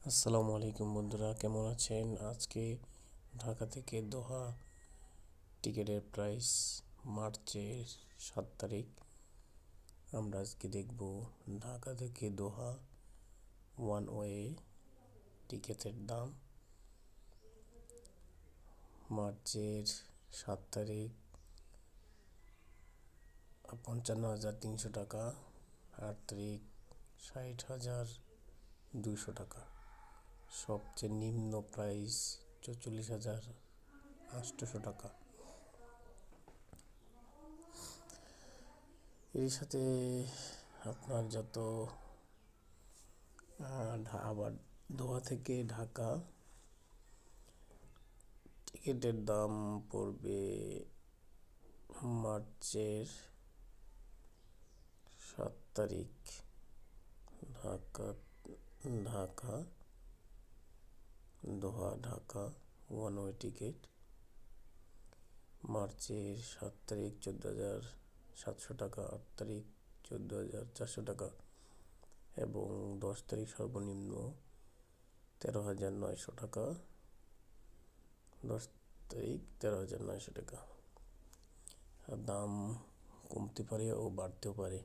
আসসালামু আলাইকুম বন্ধুরা, কেমন আছেন? আজকে ঢাকা থেকে দোহা টিকিটের প্রাইস মার্চের 7 তারিখ। আমরা আজকে দেখব ঢাকা থেকে দোহা ওয়ান ওয়ে টিকিটের দাম। মার্চের 7 তারিখ 55,300 টাকা, 8 তারিখ 60,200 টাকা। সবচেয়ে নিম্ন প্রাইস 44,800 টাকা। এর সাথে আপনার যত আবার দোহা থেকে ঢাকা টিকিটের দাম পড়বে মার্চের 7 তারিখ Dhaka Dhaka Dhaka one way ticket মার্চের 7 তারিখ 14,700 টাকা, 8 তারিখ 14,400 টাকা এবং 10 তারিখ সর্বনিম্ন 13,900 টাকা। 10 তারিখ 13,900 টাকা। দাম কমতে পারে ও বাড়তেও পারে।